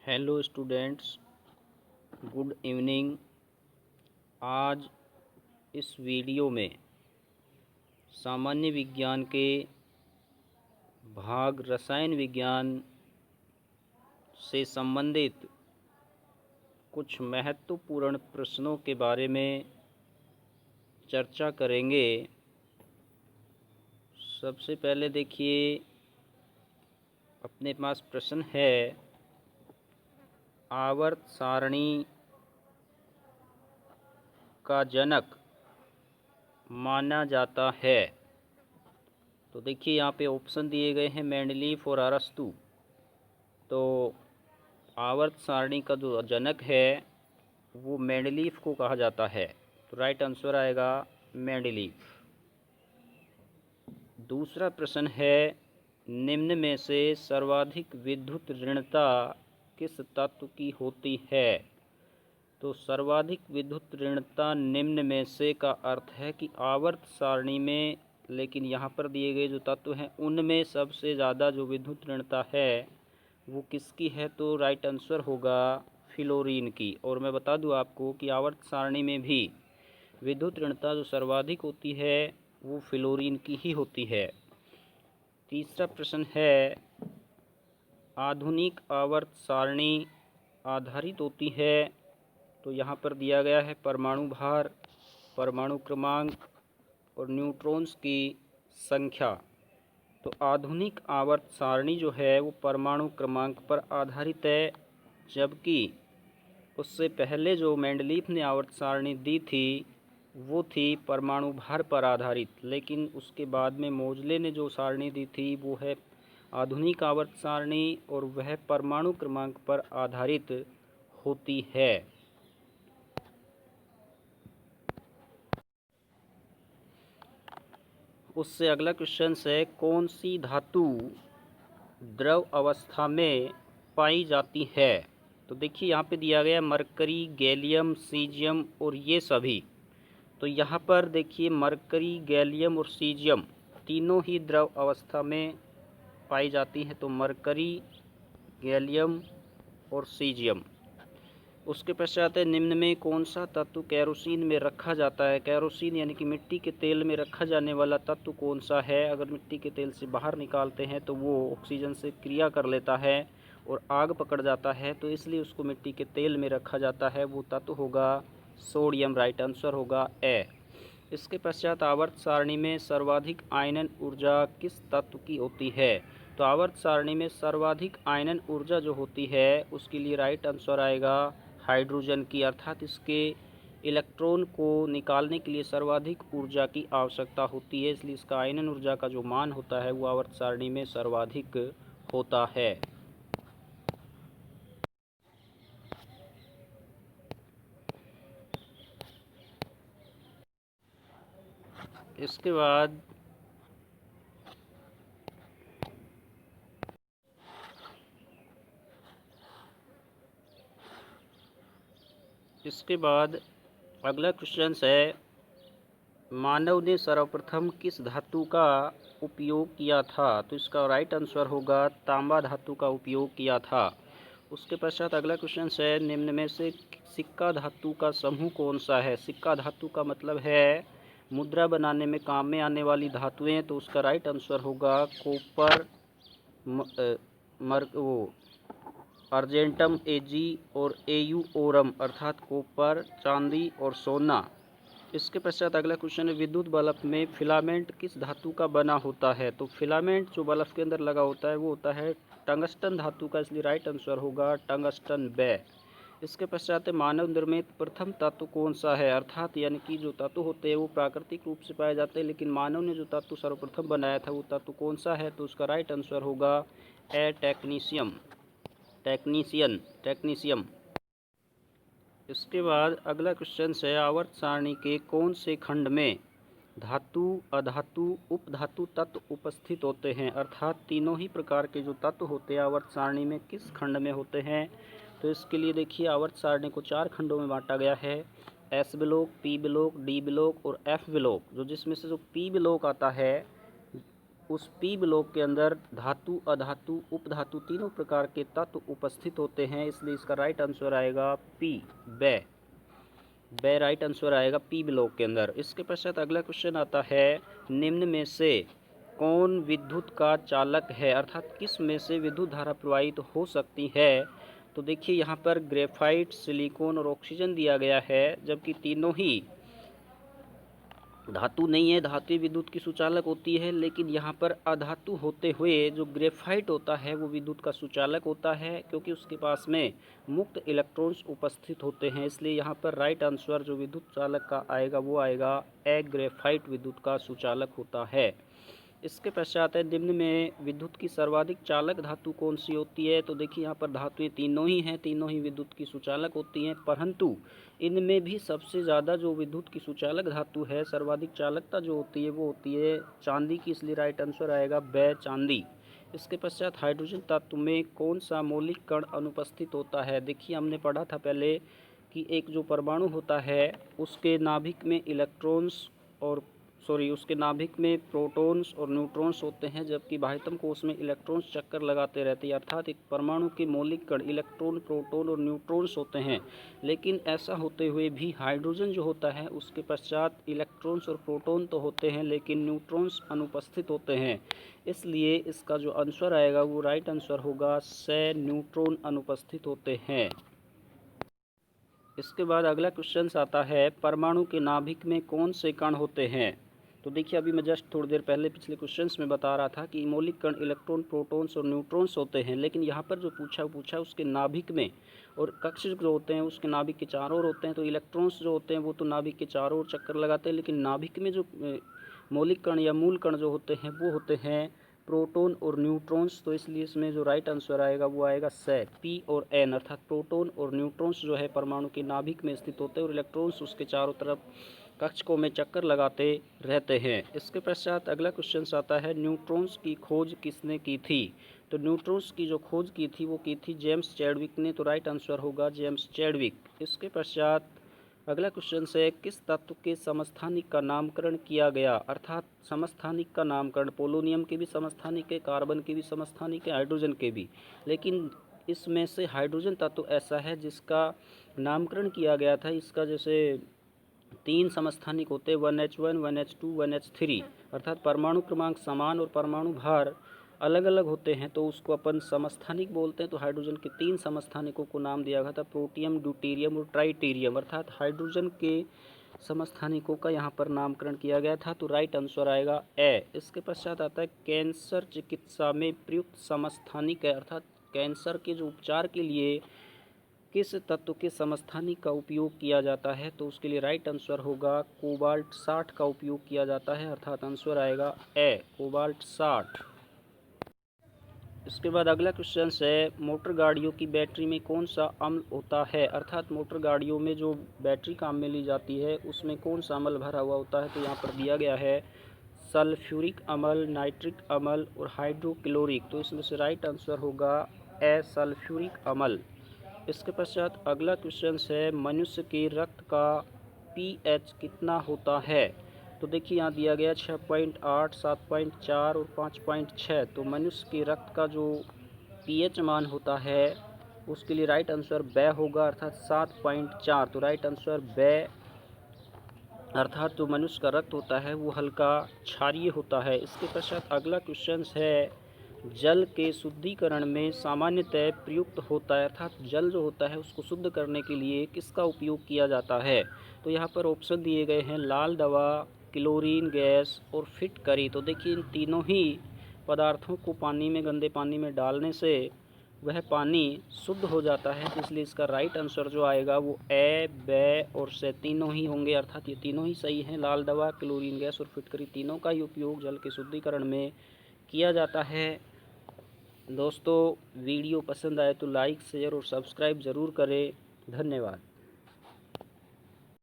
Hello students, good evening. आज इस video में सामान्य विज्ञान के भाग रसायन विज्ञान से संबंधित कुछ महत्वपूर्ण प्रश्नों के बारे में चर्चा करेंगे। सबसे पहले देखिए, अपने पास प्रश्न है, आवर्त सारणी का जनक माना जाता है। तो देखिए यहाँ पे ऑप्शन दिए गए हैं, मेंडलीफ और अरस्तु। तो आवर्त सारणी का जो जनक है वो मेंडलीफ को कहा जाता है। तो राइट आंसर आएगा मेंडलीफ। दूसरा प्रश्न है, निम्न में से सर्वाधिक विद्युत ऋणता किस तत्व की होती है? तो सर्वाधिक विद्युत ऋणता निम्न में से का अर्थ है कि आवर्त सारणी में, लेकिन यहाँ पर दिए गए जो तत्व हैं उनमें सबसे ज़्यादा जो विद्युत ऋणता है वो किसकी है? तो राइट आंसर होगा फ्लोरीन की। और मैं बता दूं आपको कि आवर्त सारणी में भी विद्युत ऋणता जो सर्वाधिक होती है वो फ्लोरीन की ही होती है। तीसरा प्रश्न है, आधुनिक आवर्त सारणी आधारित होती है। तो यहाँ पर दिया गया है परमाणु भार, परमाणु क्रमांक और न्यूट्रॉन्स की संख्या। तो आधुनिक आवर्त सारणी जो है वो परमाणु क्रमांक पर आधारित है, जबकि उससे पहले जो मेंडलीफ ने आवर्त सारणी दी थी वो थी परमाणु भार पर आधारित। लेकिन उसके बाद में मोजले ने जो सारणी दी थी वो है आधुनिक आवर्त सारणी, और वह परमाणु क्रमांक पर आधारित होती है। उससे अगला क्वेश्चन है, कौन सी धातु द्रव अवस्था में पाई जाती है? तो देखिए यहाँ पे दिया गया मरकरी, गैलियम, सीजियम और ये सभी। तो यहाँ पर देखिए मरकरी, गैलियम और सीजियम तीनों ही द्रव अवस्था में पाई जाती हैं। तो मरकरी, गैलियम और सीजियम। उसके पश्चात है, निम्न में कौन सा तत्व केरोसिन में रखा जाता है? केरोसिन यानी कि मिट्टी के तेल में रखा जाने वाला तत्व कौन सा है? अगर मिट्टी के तेल से बाहर निकालते हैं तो वो ऑक्सीजन से क्रिया कर लेता है और आग पकड़ जाता है, तो इसलिए उसको मिट्टी के तेल में रखा जाता है। वो तत्व होगा सोडियम। राइट आंसर होगा ए। इसके पश्चात आवर्त सारणी में सर्वाधिक आयनन ऊर्जा किस तत्व की होती है? तो आवर्त सारणी में सर्वाधिक आयनन ऊर्जा जो होती है उसके लिए राइट आंसर आएगा हाइड्रोजन की, अर्थात इसके इलेक्ट्रॉन को निकालने के लिए सर्वाधिक ऊर्जा की आवश्यकता होती है, इसलिए इसका आयनन ऊर्जा का जो मान होता है वो आवर्त सारणी में सर्वाधिक होता है। इसके बाद अगला क्वेश्चन है, मानव ने सर्वप्रथम किस धातु का उपयोग किया था? तो इसका राइट आंसर होगा तांबा धातु का उपयोग किया था। उसके पश्चात अगला क्वेश्चन है, निम्न में से सिक्का धातु का समूह कौन सा है? सिक्का धातु का मतलब है मुद्रा बनाने में काम में आने वाली धातुएं। तो उसका राइट आंसर होगा कॉपर, अर्जेंटम एजी और एयू ओरम, अर्थात कॉपर, चांदी और सोना। इसके पश्चात अगला क्वेश्चन है, विद्युत बल्ब में फिलामेंट किस धातु का बना होता है? तो फिलामेंट जो बल्ब के अंदर लगा होता है वो होता है टंगस्टन धातु का, इसलिए राइट आंसर होगा टंगस्टन बे। इसके पश्चात मानव निर्मित प्रथम तत्व कौन सा है? अर्थात यानी कि जो तत्व होते हैं वो प्राकृतिक रूप से पाए जाते हैं, लेकिन मानव ने जो तत्व सर्वप्रथम बनाया था वो तत्व कौन सा है? तो उसका राइट आंसर होगा ए टेक्नीशियम। इसके बाद अगला क्वेश्चन है, आवर्त सारणी के कौन से खंड में धातु, अधातु, उपधातु तत्व उपस्थित होते हैं? अर्थात तीनों ही प्रकार के जो तत्व होते हैं आवर्त सारणी में किस खंड में होते हैं? तो इसके लिए देखिए आवर्त सारणी को 4 खंडों में बांटा गया है, S block, P block, D block और एफ ब्लॉक। जिसमें से जो पी ब्लॉक आता है उस पी ब्लॉक के अंदर धातु, अधातु, उपधातु तीनों प्रकार के तत्व उपस्थित होते हैं, इसलिए इसका राइट आंसर आएगा पी, बे राइट आंसर आएगा पी ब्लॉक के अंदर। इसके पश्चात अगला क्वेश्चन आता है, निम्न में से कौन विद्युत का चालक है, अर्थात किस में से विद्युत धारा प्रवाहित हो सकती है। तो देखिए यहाँ पर ग्रेफाइट, सिलिकॉन और ऑक्सीजन दिया गया है, जबकि तीनों ही धातु नहीं है। धातु विद्युत की सुचालक होती है, लेकिन यहाँ पर अधातु होते हुए जो ग्रेफाइट होता है वो विद्युत का सुचालक होता है, क्योंकि उसके पास में मुक्त इलेक्ट्रॉन्स उपस्थित होते हैं। इसलिए यहाँ पर राइट आंसर जो विद्युत चालक का आएगा वो आएगा ए, ग्रेफाइट विद्युत का सुचालक होता है। इसके पश्चात है, निम्न में विद्युत की सर्वाधिक चालक धातु कौन सी होती है। तो देखिए यहाँ पर धातुएं तीनों ही हैं, तीनों ही विद्युत की सुचालक होती हैं, परंतु इनमें भी सबसे ज़्यादा जो विद्युत की सुचालक धातु है, सर्वाधिक चालकता जो होती है वो होती है चांदी की, इसलिए राइट आंसर आएगा बे, चांदी। इसके पश्चात हाइड्रोजन तत्व में कौन सा मौलिक कण अनुपस्थित होता है। देखिए हमने पढ़ा था पहले कि एक जो परमाणु होता है उसके नाभिक में इलेक्ट्रॉन्स और उसके नाभिक में प्रोटॉन्स और न्यूट्रॉन्स होते हैं, जबकि बाह्यतम कोश में इलेक्ट्रॉन्स चक्कर लगाते रहते हैं। अर्थात एक परमाणु के मौलिक कण इलेक्ट्रॉन, प्रोटॉन और न्यूट्रॉन्स होते हैं, लेकिन ऐसा होते हुए भी हाइड्रोजन जो होता है उसके पश्चात इलेक्ट्रॉन्स और प्रोटॉन तो होते हैं, लेकिन न्यूट्रॉन्स अनुपस्थित होते हैं। इसलिए इसका जो आंसर आएगा वो राइट आंसर होगा से, न्यूट्रॉन अनुपस्थित होते हैं। इसके बाद अगला क्वेश्चन आता है, परमाणु के नाभिक में कौन से कण होते हैं। तो देखिए अभी मैं जस्ट थोड़ी देर पहले पिछले क्वेश्चंस में बता रहा था कि मौलिक कण इलेक्ट्रॉन, प्रोटॉन्स और न्यूट्रॉन्स होते हैं, लेकिन यहाँ पर जो पूछा उसके नाभिक में, और कक्ष जो होते हैं उसके नाभिक के चारों ओर होते हैं। तो इलेक्ट्रॉन्स जो होते हैं वो तो नाभिक के चारों ओर चक्कर लगाते हैं, लेकिन नाभिक में जो मौलिक कण या मूल कण जो होते हैं वो होते हैं प्रोटॉन और न्यूट्रॉन्स। तो इसलिए इसमें जो राइट आंसर आएगा वो आएगा से, पी और एन, अर्थात प्रोटॉन और न्यूट्रॉन्स जो है परमाणु के नाभिक में स्थित होते हैं और इलेक्ट्रॉन्स उसके चारों तरफ कक्षकों में चक्कर लगाते रहते हैं। इसके पश्चात अगला क्वेश्चन आता है, न्यूट्रॉन्स की खोज किसने की थी। तो न्यूट्रॉन्स की जो खोज की थी वो की थी जेम्स चैडविक ने, तो राइट आंसर होगा जेम्स चैडविक। इसके पश्चात अगला क्वेश्चन है, किस तत्व के समस्थानिक का नामकरण किया गया, अर्थात समस्थानिक का नामकरण पोलोनियम के भी समस्थानिक है, कार्बन के भी समस्थानिक है, हाइड्रोजन के भी, लेकिन इसमें से हाइड्रोजन तत्व ऐसा है जिसका नामकरण किया गया था। इसका जैसे 3 समस्थानिक होते हैं, 1H1, 1H2, 1H3, अर्थात परमाणु क्रमांक समान और परमाणु भार अलग अलग होते हैं, तो उसको अपन समस्थानिक बोलते हैं। तो हाइड्रोजन के 3 समस्थानिकों को नाम दिया गया था, प्रोटियम, ड्यूटेरियम और ट्राइटेरियम, अर्थात हाइड्रोजन के समस्थानिकों का यहाँ पर नामकरण किया गया था। तो राइट आंसर आएगा ए। इसके पश्चात आता है, कैंसर चिकित्सा में प्रयुक्त समस्थानिक है, अर्थात कैंसर के जो उपचार के लिए किस तत्व के समस्थानिक का उपयोग किया जाता है। तो उसके लिए राइट आंसर होगा कोबाल्ट 60 का उपयोग किया जाता है, अर्थात आंसर आएगा ए, कोबाल्ट 60। इसके बाद अगला क्वेश्चन है, मोटर गाड़ियों की बैटरी में कौन सा अम्ल होता है, अर्थात मोटर गाड़ियों में जो बैटरी काम में ली जाती है उसमें कौन सा अम्ल भरा हुआ होता है। तो यहाँ पर दिया गया है सल्फ्यूरिक अम्ल, नाइट्रिक अम्ल और हाइड्रोक्लोरिक। तो इसमें से राइट आंसर होगा ए, सल्फ्यूरिक अम्ल। इसके पश्चात अगला क्वेश्चन है, मनुष्य के रक्त का पीएच कितना होता है। तो देखिए यहाँ दिया गया 6.8, 7.4 और 5.6। तो मनुष्य के रक्त का जो पीएच मान होता है उसके लिए राइट आंसर बे होगा, अर्थात 7.4। तो राइट आंसर बे, अर्थात जो मनुष्य का रक्त होता है वो हल्का क्षारीय होता है। इसके पश्चात अगला क्वेश्चन है, जल के शुद्धिकरण में सामान्यतः प्रयुक्त होता है, अर्थात जल जो होता है उसको शुद्ध करने के लिए किसका उपयोग किया जाता है। तो यहाँ पर ऑप्शन दिए गए हैं, लाल दवा, क्लोरीन गैस और फिटकरी। तो देखिए इन तीनों ही पदार्थों को पानी में, गंदे पानी में डालने से वह पानी शुद्ध हो जाता है। तो इसलिए इसका राइट आंसर जो आएगा वो ए, बे और से तीनों ही होंगे, अर्थात ये तीनों ही सही हैं। लाल दवा, क्लोरीन गैस और फिटकरी तीनों का ही उपयोग जल के शुद्धिकरण में किया जाता है। दोस्तों वीडियो पसंद आए तो लाइक, शेयर और सब्सक्राइब ज़रूर करें। धन्यवाद।